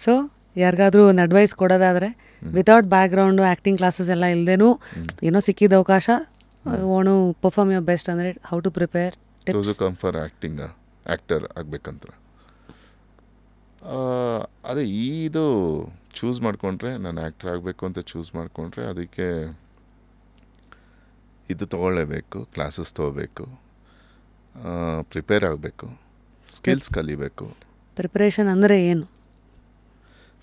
So ಯಾರಿಗಾದ್ರೂ ಒಂದು advice ಕೊಡೋದಾದರೆ ವಿತೌಟ್ ಬ್ಯಾಕ್ಗ್ರೌಂಡು ಆ್ಯಕ್ಟಿಂಗ್ ಕ್ಲಾಸಸ್ ಎಲ್ಲ ಇಲ್ಲದೇನೂ ಏನೋ ಸಿಕ್ಕಿದ ಅವಕಾಶ ಓಣು ಪರ್ಫಾರ್ಮ್ ಯುವರ್ ಬೆಸ್ಟ್ ಅಂದರೆ how to prepare tips come for acting actor ಆಗಬೇಕಂತ ಅದೇ ಇದು ಚೂಸ್ ಮಾಡಿಕೊಂಡ್ರೆ ನಾನು ಆ್ಯಕ್ಟರ್ ಆಗಬೇಕು ಅಂತ ಚೂಸ್ ಮಾಡಿಕೊಂಡ್ರೆ ಅದಕ್ಕೆ ಇದು ತೊಗೊಳ್ಳೇಬೇಕು, ಕ್ಲಾಸಸ್ ತೊಗೋಬೇಕು, ಪ್ರಿಪೇರ್ ಆಗಬೇಕು, ಸ್ಕಿಲ್ಸ್ ಕಲಿಬೇಕು. ಪ್ರಿಪ್ರೇಷನ್ ಅಂದರೆ ಏನು?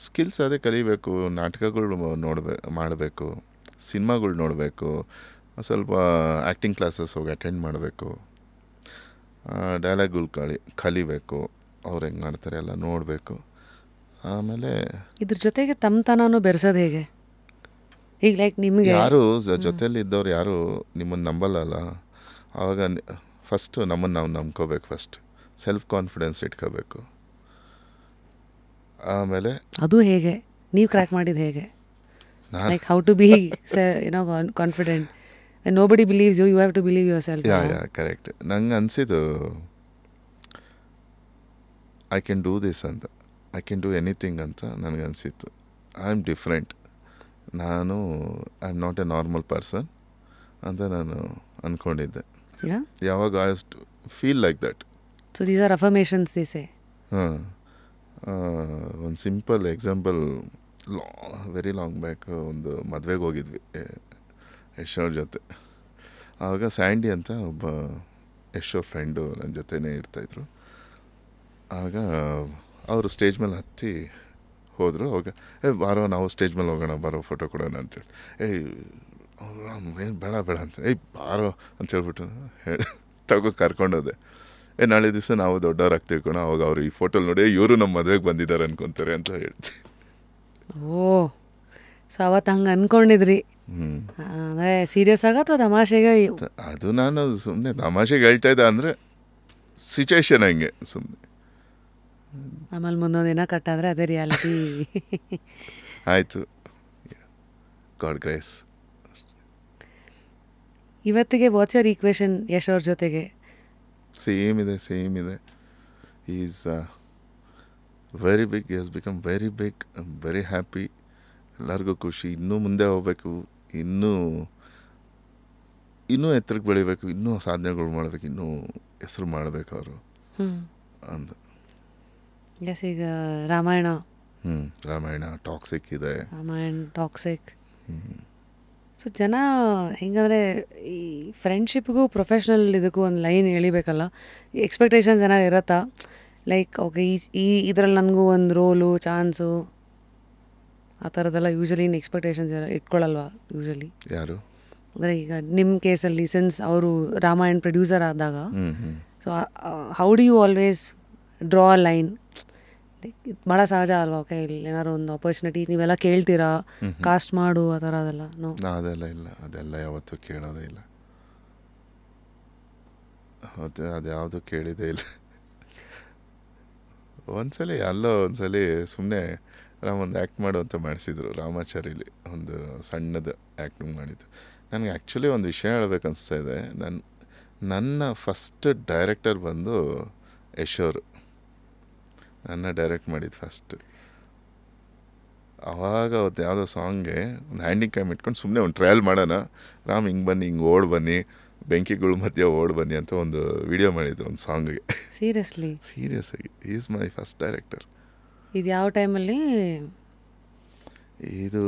ಸ್ಕಿಲ್ಸ್ ಅದೇ ಕಲಿಬೇಕು, ನಾಟಕಗಳು ಮಾಡಬೇಕು, ಸಿನಿಮಾಗಳು ನೋಡಬೇಕು, ಸ್ವಲ್ಪ ಆ್ಯಕ್ಟಿಂಗ್ ಕ್ಲಾಸಸ್ ಹೋಗಿ ಅಟೆಂಡ್ ಮಾಡಬೇಕು, ಡೈಲಾಗ್ಗಳು ಕಲಿಬೇಕು, ಅವ್ರು ಹೆಂಗೆ ಮಾಡ್ತಾರೆ ಎಲ್ಲ ನೋಡಬೇಕು. ಆಮೇಲೆ ಇದ್ರ ಜೊತೆಗೆ ತಮ್ಮತನೂ ಬೆರೆಸೋದು ಹೇಗೆ? ಈಗ ಲೈಕ್ ನಿಮಗೆ ಯಾರು ಜೊತೆಯಲ್ಲಿ ಇದ್ದವ್ರು ಯಾರು ನಿಮ್ಮನ್ನು ನಂಬಲ್ಲಲ್ಲ, ಆವಾಗ ಫಸ್ಟು ನಮ್ಮನ್ನು ನಾವು ನಂಬ್ಕೋಬೇಕು. ಫಸ್ಟ್ ಸೆಲ್ಫ್ ಕಾನ್ಫಿಡೆನ್ಸ್ ಇಟ್ಕೋಬೇಕು. ಆಮೇಲೆ ಅದು ಹೇಗೆ ನೀವು ಕ್ರ್ಯಾಕ್ ಮಾಡಿದ್ದು ಹೇಗೆ? ಲೈಕ್ ಹೌ ಟು ಬಿ ಏನೋ confident when nobody believes you have to believe yourself. Yeah correct. ನಂಗೆ ಅನಿಸಿದ್ದು ಐ ಕ್ಯಾನ್ ಡೂ ದಿಸ್ ಅಂತ, ಐ ಕ್ಯಾನ್ ಡೂ ಎನಿಥಿಂಗ್ ಅಂತ ನನಗನ್ಸಿತ್ತು. ಐ ಆಮ್ ಡಿಫ್ರೆಂಟ್, ನಾನು I am not a normal person ಅಂತ ನಾನು ಅಂದ್ಕೊಂಡಿದ್ದೆ. ಯಾವಾಗ I feel like that. So these are affirmations they say. ಹಾಂ, ಒಂದು simple example, very long back ಒಂದು ಮದುವೆಗೆ ಹೋಗಿದ್ವಿ ಯಶ್ ಅವ್ರ ಜೊತೆ. ಆವಾಗ ಸ್ಯಾಂಡಿ ಅಂತ ಒಬ್ಬ ಯಶ್ ಅವ್ರ ಫ್ರೆಂಡು ನನ್ನ ಜೊತೆನೇ ಇರ್ತಾಯಿದ್ರು. ಆಗ ಅವರು ಸ್ಟೇಜ್ ಮೇಲೆ ಹತ್ತಿ ಹೋದರು. ಅವಾಗ ಬಾರೋ ನಾವು ಸ್ಟೇಜ್ ಮೇಲೆ ಹೋಗೋಣ, ಬಾರೋ ಫೋಟೋ ಕೊಡೋಣ ಅಂತೇಳಿ. ಏನು ಬೇಡ ಅಂತ, ಬಾರೋ ಅಂತ ಹೇಳ್ಬಿಟ್ಟು ತಗೋ ಕರ್ಕೊಂಡೋದೆ. ನಾಳೆ ದಿವಸ ನಾವು ದೊಡ್ಡವ್ರು ಆಗ್ತೀವಿ ಕಣ, ಅವಾಗ ಅವ್ರು ಈ ಫೋಟೋಲಿ ನೋಡಿ ಇವರು ನಮ್ಮ ಮದುವೆಗೆ ಬಂದಿದ್ದಾರೆ ಅನ್ಕೊತಾರೆ ಅಂತ ಹೇಳ್ತಿ. ಓ, ಸೊ ಅವತ್ತು ಹಂಗೆ ಅಂದ್ಕೊಂಡಿದ್ರಿ? ಅಂದರೆ ಸೀರಿಯಸ್ ಆಗ ಅಥವಾ ತಮಾಷೆಗೆ? ಅದು ನಾನು ಸುಮ್ಮನೆ ತಮಾಷೆಗೆ ಹೇಳ್ತಾ ಇದ್ದೆ, ಅಂದರೆ ಸಿಚುವೇಶನ್ ಹಂಗೆ ಸುಮ್ಮನೆ. ಆಮೇಲೆ ಮುಂದೊಂದು ದಿನ ಕಟ್ಟಾದರೆ ಅದೇ ರಿಯಾಲಿಟಿ ಆಯಿತು. God grace. ಇವತ್ತಿಗೆ ವಾಟ್ಸ್ ಯುವರ್ ಈಕ್ವೇಷನ್ ಯಶ್ ಅವ್ರ ಜೊತೆಗೆ? ಸೇಮ್ ಇದೆ. Is very big, he has become very big, very happy. ಎಲ್ಲರಿಗೂ ಖುಷಿ. ಇನ್ನೂ ಮುಂದೆ ಹೋಗ್ಬೇಕು, ಇನ್ನೂ ಎತ್ತರಕ್ಕೆ ಬೆಳಿಬೇಕು, ಇನ್ನೂ ಸಾಧನೆಗಳು ಮಾಡಬೇಕು, ಇನ್ನೂ ಹೆಸರು ಮಾಡಬೇಕು ಅವರು ಅಂದು. ಎಸ್, ಈಗ ರಾಮಾಯಣ ಟಾಕ್ಸಿಕ್ ಇದೆ. ಟಾಕ್ಸಿಕ್. ಸೊ ಜನ ಹೆಂಗಂದರೆ ಈ ಫ್ರೆಂಡ್ಶಿಪ್ಗೂ ಪ್ರೊಫೆಷ್ನಲ್ ಇದಕ್ಕೂ ಒಂದು ಲೈನ್ ಎಳಿಬೇಕಲ್ಲ. ಎಕ್ಸ್ಪೆಕ್ಟೇಷನ್ಸ್ ಏನಾದ್ರು ಇರತ್ತಾ? ಲೈಕ್ ಓಕೆ, ಇದರಲ್ಲಿ ನನಗೂ ಒಂದು ರೋಲು, ಚಾನ್ಸು, ಆ ಥರದ್ದೆಲ್ಲ ಯೂಶ್ವಲಿ ಎಕ್ಸ್ಪೆಕ್ಟೇಷನ್ಸ್ ಇಟ್ಕೊಳ್ಳಲ್ವಾ ಯೂಶ್ವಲಿ? ಯಾರು? ಅಂದರೆ ಈಗ ನಿಮ್ಮ ಕೇಸಲ್ಲಿ ಸಿನ್ಸ್ ಅವರು ರಾಮಾಯಣ ಪ್ರೊಡ್ಯೂಸರ್ ಆದಾಗ, so how do you always draw a line? Like ಭಾಳ ಸಹಜ ಅಲ್ವಾ? ಓಕೆ, ಇಲ್ಲಿ ಏನಾದ್ರು ಒಂದು ಆಪರ್ಚುನಿಟಿ ನೀವೆಲ್ಲ ಕೇಳ್ತೀರಾ, ಕಾಸ್ಟ್ ಮಾಡು ಆ ಥರ ಅದೆಲ್ಲ? ನೋ, ಅದೆಲ್ಲ ಇಲ್ಲ. ಅದೆಲ್ಲ ಯಾವತ್ತೂ ಕೇಳೋದೇ ಇಲ್ಲ. ಅದ್ಯಾವುದು ಕೇಳಿದೇ ಇಲ್ಲ. ಒಂದ್ಸಲಿ ಸುಮ್ಮನೆ ಒಂದು ಆ್ಯಕ್ಟ್ ಮಾಡು ಅಂತ ಮಾಡಿಸಿದ್ರು ರಾಮಾಚಾರಿಲಿ. ಒಂದು ಸಣ್ಣದು ಆ್ಯಕ್ಟಿಂಗ್ ಮಾಡಿದ್ದು. ನನಗೆ ಆ್ಯಕ್ಚುಲಿ ಒಂದು ವಿಷಯ ಹೇಳ್ಬೇಕು ಅನಿಸ್ತಾ ಇದೆ. ನನ್ನ ಫಸ್ಟ್ ಡೈರೆಕ್ಟರ್ ಬಂದು ಯಶ್ ಅವರು. ನನ್ನ ಡೈರೆಕ್ಟ್ ಮಾಡಿದ್ದು ಫಸ್ಟ್. ಆವಾಗ ಅವತ್ತು ಯಾವುದೋ ಸಾಂಗ್ಗೆ ಒಂದು ಹ್ಯಾಂಡಿಂಗ್ ಕ್ಯಾಮ್ ಇಟ್ಕೊಂಡು ಸುಮ್ಮನೆ ಒಂದು ಟ್ರಯಲ್ ಮಾಡೋಣ, ರಾಮ್ ಹಿಂಗೆ ಬನ್ನಿ, ಹಿಂಗೆ ಓಡ್ ಬನ್ನಿ, ಬೆಂಕಿಗಳ ಮಧ್ಯೆ ಓಡ್ ಬನ್ನಿ ಅಂತ ಒಂದು ವಿಡಿಯೋ ಮಾಡಿದ್ದು ಒಂದು ಸಾಂಗ್ಗೆ. ಸೀರಿಯಸ್ ಆಗಿ. Is my first director. ಇದು ಯಾವ ಟೈಮಲ್ಲಿ? ಇದು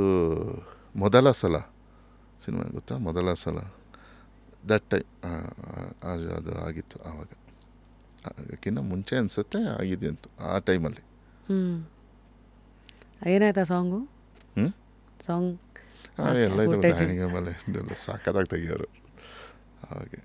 ಮೊದಲ ಸಲ ಸಿನಿಮಾ, ಗೊತ್ತಾ? ಮೊದಲ ಸಲ ದಟ್ ಟೈಮ್ ಅದು ಆಗಿತ್ತು. ಆವಾಗ ಅದಕ್ಕಿಂತ ಮುಂಚೆ ಅನಿಸುತ್ತೆ ಆಗಿದೆ ಅಂತ ಆ ಟೈಮಲ್ಲಿ. ಏನಾಯ್ತಾ ಸಾಂಗು? ಎಲ್ಲ ಇದು ಸಾಕತ್ತಾಗಿ ತೆಗಿಯೋರು ಹಾಗೆ.